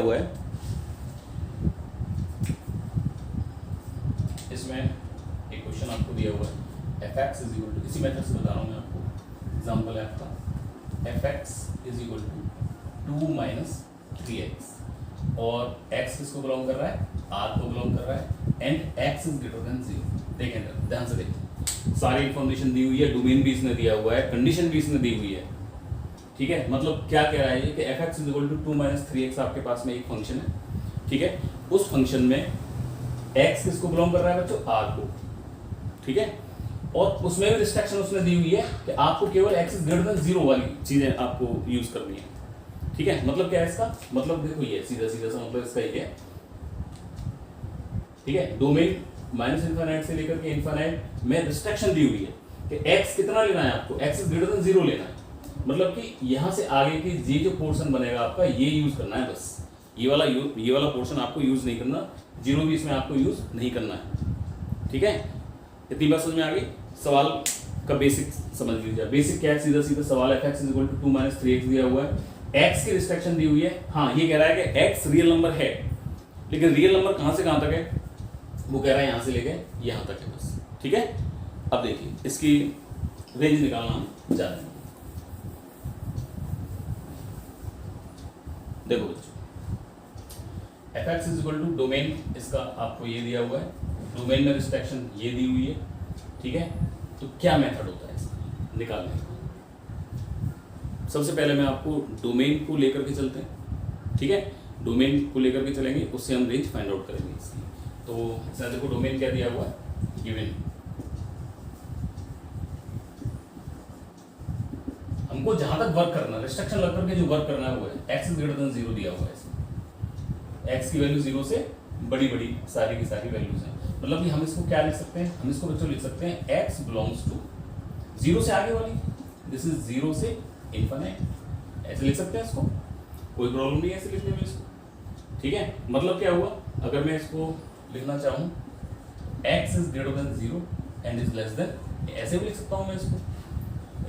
हुआ है इसमें एक क्वेश्चन आपको दिया हुआ है F X is equal to, इसी मेथड से बता रहा हूँ मैं आपको। एग्जाम्पल है आपका F X is equal to 2 minus 3x और x किसको बिलोंग कर रहा है, r को बिलोंग कर रहा है and x is greater than 0। देखें ध्यान से देखिए, सारी इंफॉर्मेशन दी हुई है, डोमेन भी इसने दिया हुआ है, कंडीशन भी इसने दी हुई है। ठीक है, मतलब क्या कह रहा है ये कि F X is equal to 2 minus 3x आपके पास में एक फंक्शन है। ठीक है, उस फंक्शन में x किसको बिलोंग कर रहा है बच्चों, r को। ठीक है, और उसमें भी रिस्ट्रिक्शन उसने दी हुई है कि आपको केवल x इज ग्रेटर देन 0 वाली चीजें आपको यूज करनी है। ठीक है, मतलब क्या है इसका मतलब, देखो ये सीधा सीधा सा मतलब इसका ये है। ठीक है, डोमेन माइनस इनफाइनाइट से लेकर के इनफाइनाइट में रिस्ट्रिक्शन दी हुई है कि x कितना लेना है आपको, x इज ग्रेटर देन 0 लेना है। मतलब कि यहां से आगे की ये जो पोर्शन बनेगा आपका ये यूज करना है बस, ये वाला पोर्शन आपको यूज नहीं करना, 0 भी इसमें आपको यूज नहीं करना है। ठीक है, इतनी बात समझ में आ गई। सवाल का बेसिक समझ लीजिए, बेसिक क्या है, सीधा सीधा सवाल F X is equal to 2 minus 3x दिया हुआ है, x की रिस्ट्रिक्शन दी हुई है। हाँ, ये कह रहा है कि x रियल नंबर है, लेकिन रियल नंबर कहां से कहां तक है, वो कह रहा है यहां से लेके यहां तक है बस। ठीक है, अब देखिए इसकी रेंज निकालना हम जान लेंगे। देखो बच्चों, F X is equal to domain इसका आपको ये दिया हुआ है, डोमेन में रिस्ट्रिक्शन ये दी हुई है। ठीक है, तो क्या मेथड होता है इसका निकालने का। सबसे पहले मैं आपको डोमेन को लेकर के चलते हैं। ठीक है, डोमेन को लेकर के चलेंगे, उससे हम रेंज फाइंड आउट करेंगे इसकी। तो इसमें देखो डोमेन क्या दिया हुआ है, गिवन। हमको जहां तक वर्क करना, रिस्ट्रिक्शन लग करके जो वर्क करना है वो है x इज ग्रेटर देन 0 दिया हुआ है इसमें। x की वैल्यू 0 से बड़ी बड़ी सारी की सारी वैल्यूज हैं। मतलब कि हम इसको क्या लिख सकते हैं, हम इसको बच्चों लिख सकते हैं x बिलोंग्स टू 0 से आगे वाली, दिस इज 0 से इनफाइनाइट, ऐसे लिख सकते हैं इसको, कोई प्रॉब्लम नहीं है ऐसे लिखने में इसको। ठीक है, मतलब क्या हुआ, अगर मैं इसको लिखना चाहूं x is greater than 0 and is less than, ऐसे भी लिख सकता हूं मैं इसको।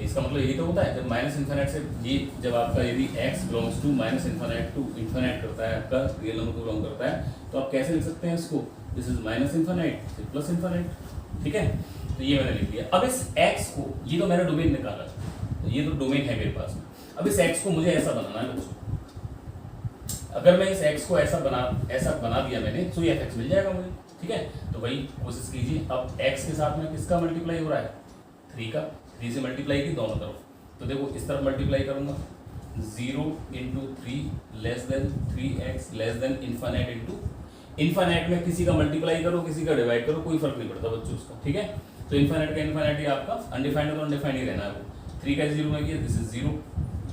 इसका मतलब यही तो होता है, जब माइनस इन्फाइनाइट से ये, जब आपका यदि x belongs to minus infinite to infinite करता है, आपका रियल नंबर को बिलोंग करता है, तो आप कैसे लिख सकते हैं इसको, this is minus infinite plus infinite. ठीक है, तो ये मैंने लिख दिया। अब इस x को, ये तो मैंने डोमेन निकाला, तो ये तो डोमेन है मेरे पास में। अब इस x को मुझे ऐसा बनाना है बच्चों। अगर मैं इस x को ऐसा बना दिया मैंने, तो ये f(x) मिल जाएगा मुझे। ठीक है, तो वही कोशिश कीजिए। अब x के साथ में किसका मल्टीप्लाई हो रहा है, 3 का, 3 से मल्टीप्लाई की दोनों तरफ, तो देखो इस तरफ मल्टीप्लाई करूंगा, 0 into 3 less than 3x less than infinite into infinite में किसी का मल्टीप्लाई करो किसी का डिवाइड करो, कोई फर्क नहीं पड़ता बच्चों उसका। ठीक है, तो इन्फाइनाइट का इन्फाइनाइट ही आपका अनडिफाइंड है तो अनडिफाइंड ही रहना है वो। 3 का 0 में किया, this is 0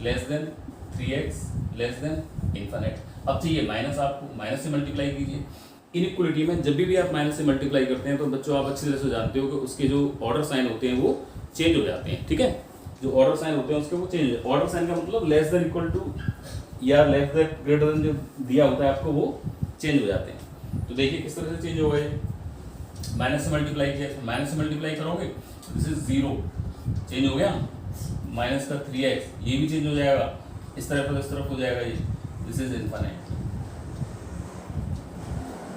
less than 3x less than infinite. अब चाहिए माइनस, आपको माइनस से मल्टीप्लाई कीजिए। इनइक्वालिटी में जब भी आप माइनस से मल्टीप्लाई करते हैं तो बच्चों आप अच्छी तरह से जानते हो कि उसके जो ऑर्डर साइन होते हैं वो चेंज हो जाते हैं। ठीक है, जो ऑर्डर साइन होते हैं उसके वो चेंज, ऑर्डर साइन का मतलब लेस देन इक्वल टू या लेस देन ग्रेटर देन जो दिया होता है आपको वो चेंज हो जाते हैं। तो देखिए किस तरह से चेंज हो गए, माइनस से मल्टीप्लाई किया, माइनस से मल्टीप्लाई करोगे तो दिस इज 0 चेंज हो गया, माइनस का 3x ये भी चेंज हो जाएगा, इस तरफ हो जाएगा ये, दिस इज इनफाइनाइट।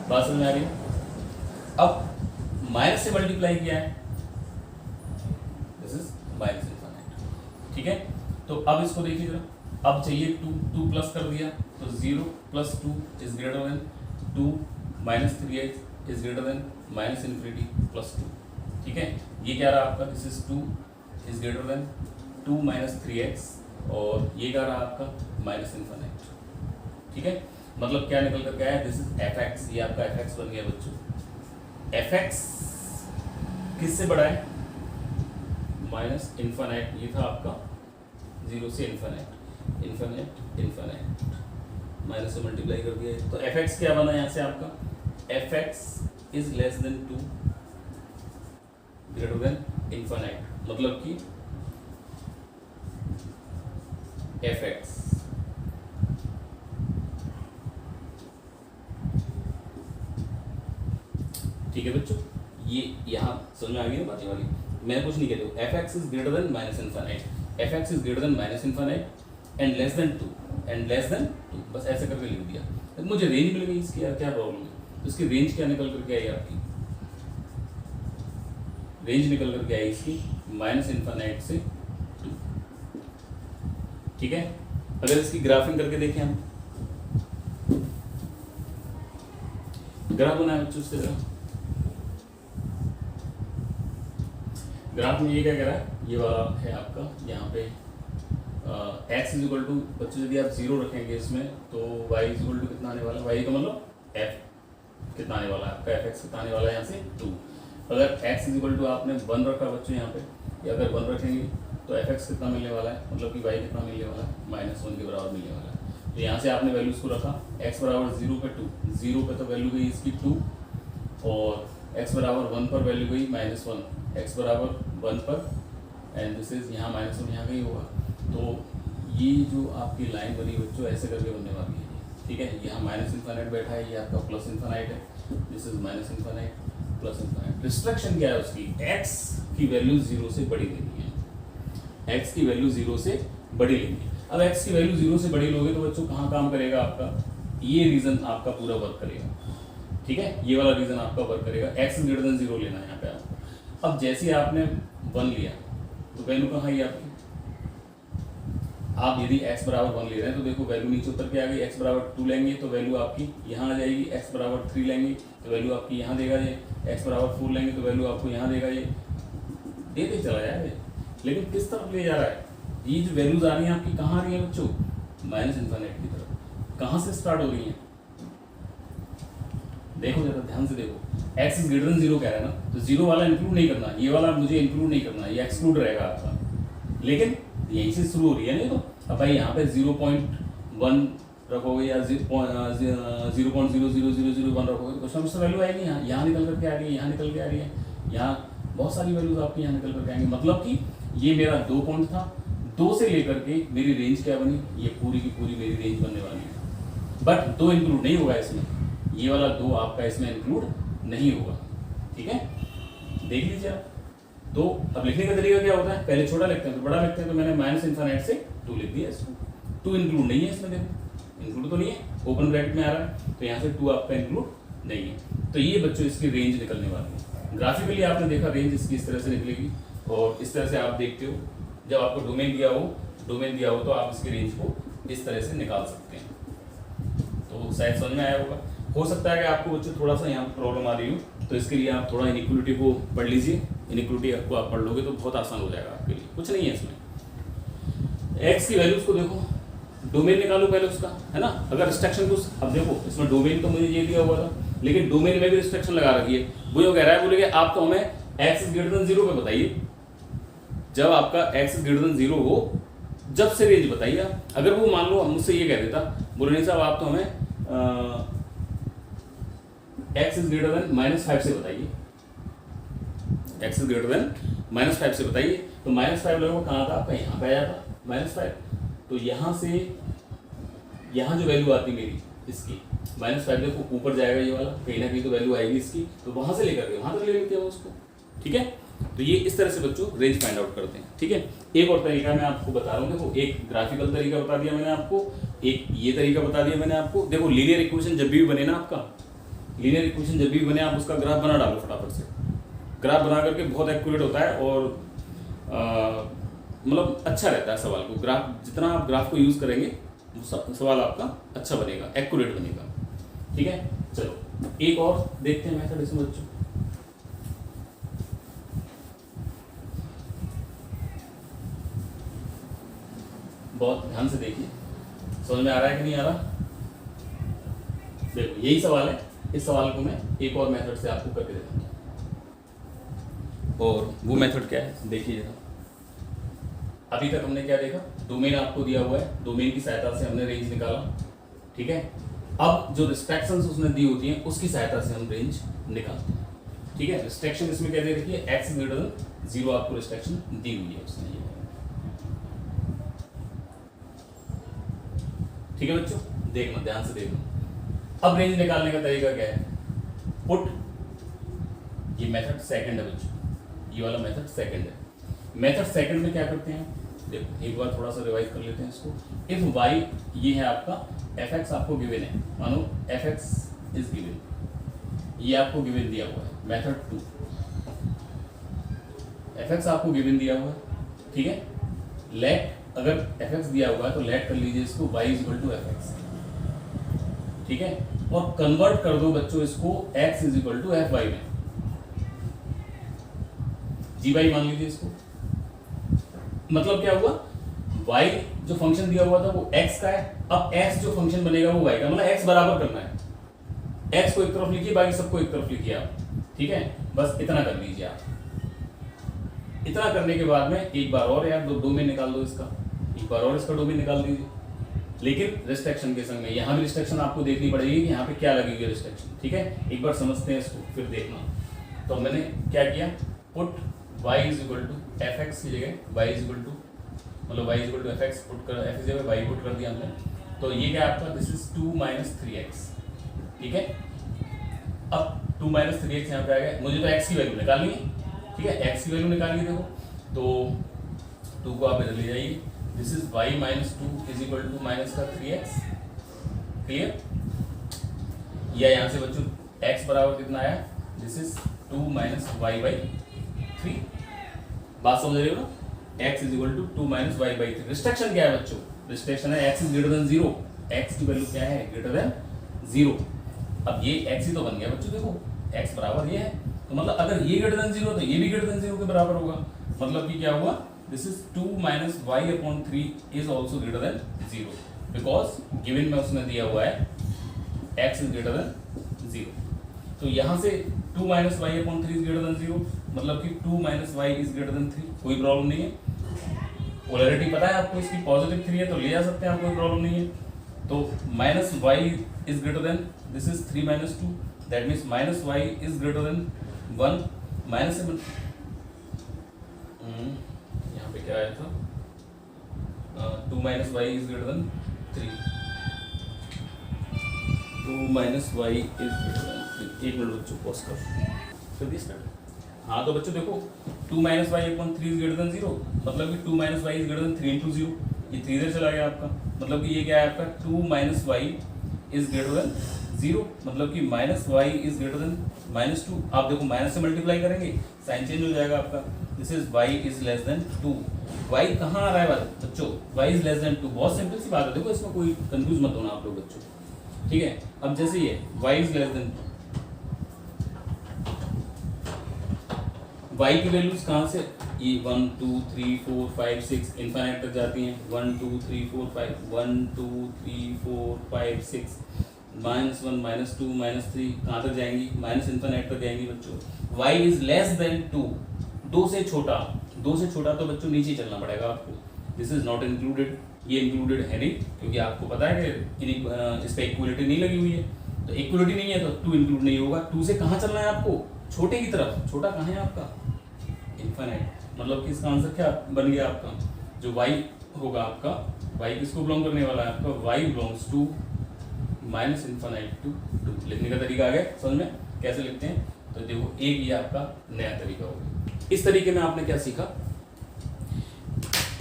बात समझ में आ रही है। अब माइनस से मल्टीप्लाई किया है, दिस इज माइनस इनफाइनाइट। ठीक है, तो अब इसको देखिए जरा, अब चाहिए 2 प्लस कर दिया तो 0 plus 2 is greater then 2 minus 3x is greater than minus infinity plus 2। ठीक है, ये क्या रहा आपका, this is 2 is greater then 2 minus 3x और ये क्या रहा आपका माइनस इन्फिनिटी। ठीक है, मतलब क्या निकल कर गया है, दिस इज एफ एक्स, ये आपका एफ एक्स बन गया बच्चों। एफ एक्स किससे बड़ा है, माइनस इन्फिनिटी, ये था आपका 0 से इन्फिनिटी, इन्फिनिटी इन्फिनिटी, माइनस से मल्टीप्लाई कर दिया है, तो एफ एक्स क्या बना यहाँ से आपका, F X is less than 2 greater than infinity, मतलब कि एफ एक्स ठीक है बच्चों, ये यहाँ समझ में आ गई ना बातें वाली, मैं कुछ नहीं कहती हूँ। F X is greater than minus infinity, F X is greater than minus infinity and less than 2 बस ऐसे करके लिख दिया। तो मुझे रेंज मिल गई इसकी, यार क्या प्रॉब्लम है। तो इसकी रेंज क्या निकल करके आई आपकी, रेंज निकल करके आई इसकी -∞ से 2। ठीक है, अगर इसकी ग्राफिंग करके देखें हम, ग्राफ बनाए बच्चों उससे जरा। ग्राफ में ये क्या कह रहा है, ये वाला है आपका यहाँ पे x इज इक्वल टू, बच्चों यदि आप 0 रखेंगे इसमें तो y इज इक्वल टू कितना आने वाला है, y का मतलब f कितना आने वाला है आपका, fx कितना आने वाला है यहाँ से 2। अगर x इज इक्वल टू आपने 1 रखा बच्चों यहाँ पे, या अगर 1 रखेंगे तो fx कितना मिलने वाला है, मतलब कि y कितना मिलने वाला है, -1 के बराबर मिलने वाला है। तो यहाँ से आपने वैल्यूज को रखा, x बराबर 0 पे 2, 0 पे तो वैल्यू गई इसकी 2, और x बराबर 1 पर वैल्यू गई -1, x बराबर 1 पर, एंड दिस इज यहाँ -1 यहाँ का ही होगा। तो ये जो आपकी लाइन बनी बच्चों ऐसे करके बनने वाली है, ठीक है। यहाँ -∞ बैठा है, ये आपका +∞ है, दिस इज -∞ +∞। रिस्ट्रिक्शन क्या है उसकी, x की वैल्यू 0 से बड़ी लेनी है, x की वैल्यू 0 से बड़ी लेनी है। अब x की वैल्यू 0 से बड़ी लोगे तो बच्चों कहाँ काम करेगा आपका, ये रीजन आपका पूरा वर्क करेगा, ठीक है। ये वाला रीजन आपका वर्क करेगा, x > 0 लेना है यहाँ पे आपको। अब जैसे ही आपने 1 लिया तो वैल्यू कहाँ आई आपकी, आप यदि x बराबर 1 ले रहे हैं तो देखो वैल्यू नीचे उतर के आ गई, x बराबर 2 लेंगे तो वैल्यू आपकी यहाँ आ जाएगी, x बराबर 3 लेंगे तो वैल्यू आपकी यहाँ देगा ये, x बराबर 4 लेंगे तो वैल्यू आपको यहाँ देगा ये, देते चला जाएगा। लेकिन किस तरफ ले जा रहा है, ये जो वैल्यूज आ रही हैं आपकी कहाँ आ रही है बच्चों, -∞ की तरफ। कहाँ से स्टार्ट हो रही है, देखो जरा ध्यान से देखो, x > 0 कह रहा है ना, तो 0 वाला इंक्लूड नहीं करना, ये वाला मुझे इंक्लूड नहीं करना, ये एक्सक्लूड रहेगा आपका। लेकिन यहीं से शुरू हो रही है नहीं, तो अब भाई यहाँ पे 0.1 रखोगे या 0.00001 रखोगे तो उसमें वैल्यू आएगी, यहाँ निकल करके आ रही है, यहाँ निकल के आ रही है, यहाँ बहुत सारी वैल्यूज आपकी यहाँ निकल करके आएंगी। मतलब कि ये मेरा 2 पॉइंट था, 2 से लेकर के मेरी रेंज क्या बनी, ये पूरी की पूरी मेरी रेंज बनने वाली है। बट 2 इंक्लूड नहीं होगा इसमें, ये वाला 2 आपका इसमें इंक्लूड नहीं होगा, ठीक है, देख लीजिए आप। तो अब लिखने का तरीका क्या होता है, पहले छोटा लिखते हैं तो बड़ा लिखते हैं, तो मैंने -∞ से 2 लिख दिया इसको। 2 इंक्लूड नहीं है इसमें, देखो इंक्लूड तो नहीं है, ओपन ब्रैकेट में आ रहा है, तो यहाँ से 2 आपका इंक्लूड नहीं है। तो ये बच्चों इसकी रेंज निकलने वाली है। ग्राफिकली आपने देखा रेंज इसकी इस तरह से निकलेगी, और इस तरह से आप देखते हो जब आपको डोमेन दिया हो तो आप इसकी रेंज को इस तरह से निकाल सकते हैं। तो शायद समझ में आया होगा। हो सकता है कि आपको बच्चों थोड़ा सा यहाँ प्रॉब्लम आ रही हो, तो इसके लिए आप थोड़ा इनइक्वलिटी को पढ़ लीजिए। इनइक्वलिटी आपको आप पढ़ लोगे तो बहुत आसान हो जाएगा आपके लिए, कुछ नहीं है इसमें। x की वैल्यूज को देखो, डोमेन निकालो पहले उसका, है ना। अगर रिस्ट्रिक्शन को, अब देखो इसमें डोमेन तो मुझे ये दिया हुआ था, लेकिन डोमेन में भी रिस्ट्रिक्शन लगा रखी है। वो जो कह रहा है, बोलेगे आप तो हमें x > 0 पे बताइए, जब आपका x > 0 हो जब से रेंज बताइए आप। अगर वो मान लो मुझसे ये कह देता, बोले नहीं साहब आप तो हमें x > -5 से बताइए, x > -5 से बताइए, तो -5 लगभग कहाँ था आपका, यहाँ पे आया था -5। तो यहाँ से यहाँ जो वैल्यू आती मेरी इसकी -5, देखो ऊपर जाएगा ये वाला, कहीं ना कहीं तो वैल्यू आएगी इसकी, तो वहाँ से लेकर के वहाँ तक ले लेते हैं उसको, ठीक है। तो ये इस तरह से बच्चों रेंज फाइंड आउट करते हैं, ठीक है। एक और तरीका मैं आपको बता रहा हूँ, देखो एक ग्राफिकल तरीका बता दिया मैंने आपको, एक ये तरीका बता दिया मैंने आपको। देखो लीनियर इक्वेशन जब भी बने ना आपका, लीनियर इक्वेशन जब भी बने आप उसका ग्राफ बना डालो फटाफट से। ग्राफ बना करके बहुत एक्यूरेट होता है, और मतलब अच्छा रहता है सवाल को। ग्राफ जितना आप ग्राफ को यूज़ करेंगे सवाल आपका अच्छा बनेगा, एक्यूरेट बनेगा, ठीक है। चलो एक और देखते हैं मेथड इसमें बच्चों। बहुत ध्यान से देखिए, समझ में आ रहा है कि नहीं आ रहा। देखो यही सवाल है, इस सवाल को मैं एक और मेथड से आपको करके देता हूँ। और वो मेथड क्या है देखिए जरा। अभी तक हमने क्या देखा, डोमेन आपको दिया हुआ है, डोमेन की सहायता से हमने रेंज निकाला, ठीक है। अब जो रिस्ट्रिक्शंस उसने दी होती हैं उसकी सहायता से हम रेंज निकालते हैं, ठीक है। रिस्ट्रिक्शन इसमें क्या दे रखी है, x > 0 आपको रिस्ट्रिक्शन दी हुई है उसने, ठीक है बच्चों। देखना ध्यान से देखना। अब रेंज निकालने का तरीका क्या है, पुट, ये मेथड सेकंड है बच्चों, ये वाला मेथड सेकंड है। मेथड सेकंड में क्या करते हैं, देखो एक बार थोड़ा सा रिवाइज कर लेते हैं इसको। इफ वाई ये है आपका एफ एक्स आपको गिवन है, मानो एफ एक्स इज गिवन, ये आपको गिवन दिया हुआ है। मेथड 2, एफ एक्स आपको गिवन दिया हुआ है, ठीक है। लेट अगर एफ एक्स दिया हुआ है तो लेट कर लीजिए इसको y is equal to F X, ठीक है। और कन्वर्ट कर दो बच्चों इसको x is equal to F Y में, जी वाई मान लीजिए इसको। मतलब क्या हुआ, y जो फंक्शन दिया हुआ था वो x का है, अब x जो फंक्शन बनेगा वो y का, मतलब x बराबर करना है। x को एक तरफ लिखिए, बाकी सबको एक तरफ लिखिए आप, ठीक है। बस इतना कर लीजिए आप। इतना करने के बाद में एक बार और यार डोमेन निकाल दो इसका, एक बार और इसका डोमेन निकाल दीजिए, लेकिन रिस्ट्रिक्शन के संग में। यहाँ भी रिस्ट्रिक्शन आपको देखनी पड़ेगी कि यहाँ पे क्या लगेगी रिस्ट्रिक्शन, ठीक है। एक बार समझते हैं इसको फिर देखना। तो मैंने क्या किया, put y is equal to F X की जगह y इज इक्वल टू, मतलब y is equal to F X put कर, f की जगह y पुट कर दिया हमने। तो ये क्या आपका, दिस इज 2 माइनस 3x, ठीक है। अब 2 माइनस 3x यहाँ पे आ गया, मुझे तो x की वैल्यू निकालनी है, ठीक है। x की वैल्यू निकालिए, देखो तो 2 को आप इधर ले जाइए, this is y minus 2 is equal to minus का 3x, क्लियर। या यहाँ से बच्चों x बराबर कितना आया, this is 2 minus Y by 3, बात समझ रहे हो ना। x is equal to 2 minus Y by 3। Restriction क्या है बच्चों, रिस्ट्रिक्शन है x is greater than 0, x की वैल्यू क्या है, ग्रेटर देन 0। अब ये x ही तो बन गया बच्चों, देखो x बराबर ये है, तो मतलब अगर ये ग्रेटर देन 0 तो ये भी ग्रेटर देन 0 के बराबर होगा। मतलब कि क्या हुआ, this is 2 minus Y upon 3 is also greater than 0, because given में उसने दिया हुआ है x इज ग्रेटर देन 0। तो यहाँ से 2 minus Y upon 3 is greater than 0, मतलब कि 2 minus Y is greater than 3, कोई प्रॉब्लम नहीं है। पोलैरिटी पता है आपको इसकी, पॉजिटिव 3 है तो ले जा सकते हैं आप, कोई प्रॉब्लम नहीं है। तो minus Y is greater than, this is 3 minus 2, that means minus Y is greater than 1 minus 7। यहाँ पे क्या आया था, 2 minus Y is greater than 3, 2 minus Y is greater than 3। एक मिनट बच्चों पॉज कर दिस कर। हाँ तो बच्चों देखो 2 minus Y upon 3 is greater than 0, मतलब कि 2 minus Y is greater than 3 into 0, ये 3 इधर चला गया आपका, मतलब कि ये क्या है आपका 2 minus Y is greater than 0, मतलब कि minus Y is greater than minus 2। आप देखो माइनस से मल्टीप्लाई करेंगे साइन चेंज हो जाएगा आपका, this is y is less than 2। y कहाँ आ रहा है बच्चों, y इज लेस देन 2, बहुत सिंपल सी बात है, देखो इसमें कोई कंफ्यूज मत होना आप लोग बच्चों, ठीक है। अब जैसे ये y is less than 2, y की वैल्यूज कहाँ से, ये 1 2 3 4 5 6 इनफाइनाइट तक जाती हैं, 1 2 3 4 5 1 2 3 4 5 6, माइनस 1 माइनस 2 माइनस 3 कहाँ तक जाएंगी, माइनस इनफाइनाइट तक जाएंगी बच्चों। y इज लेस देन 2, 2 से छोटा तो बच्चों नीचे चलना पड़ेगा आपको, दिस इज नॉट इंक्लूडेड, ये इंक्लूडेड है नहीं, क्योंकि आपको पता है कि इस पर इक्वलिटी नहीं लगी हुई है, तो इक्वलिटी नहीं है तो 2 इंक्लूड नहीं होगा। 2 से कहाँ चलना है आपको, छोटे की तरफ, छोटा कहाँ है आपका, इनफाइनाइट। मतलब कि इसका आंसर क्या बन गया आपका, जो y होगा आपका, y किसको बिलोंग करने वाला है आपका, y belongs to minus infinite to 2। लिखने का तरीका आ गया समझ में, कैसे लिखते हैं, तो देखो एक ये आपका नया तरीका होगा। इस तरीके में आपने क्या सीखा,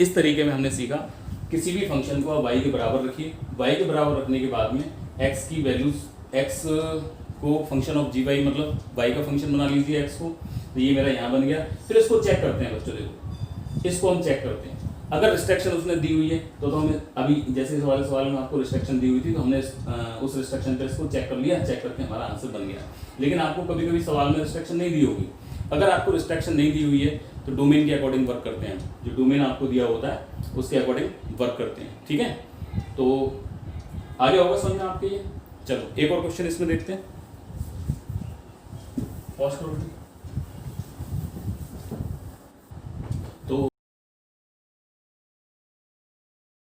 इस तरीके में हमने सीखा किसी भी फंक्शन को आप y के बराबर रखिए, y के बराबर रखने के बाद में x की वैल्यूज, x को फंक्शन ऑफ जी वाई, मतलब y का फंक्शन बना लीजिए x को, तो ये मेरा यहाँ बन गया। फिर इसको चेक करते हैं बच्चों, देखो इसको हम चेक करते हैं, अगर रिस्ट्रिक्शन उसने दी हुई है तो हमें अभी जैसे इस वाले सवाल में आपको रिस्ट्रिक्शन दी हुई थी तो हमने उस रिस्ट्रिक्शन पे इसको चेक कर लिया, चेक करके हमारा आंसर बन गया। लेकिन आपको कभी कभी सवाल में रिस्ट्रिक्शन नहीं दी होगी, अगर आपको रिस्ट्रिक्शन नहीं दी हुई है तो डोमेन के अकॉर्डिंग वर्क करते हैं, जो डोमेन आपको दिया होता है उसके अकॉर्डिंग वर्क करते हैं, ठीक है। तो आगे होगा समझ में आपके ये। चलो एक और क्वेश्चन इसमें देखते हैं, पॉज करो।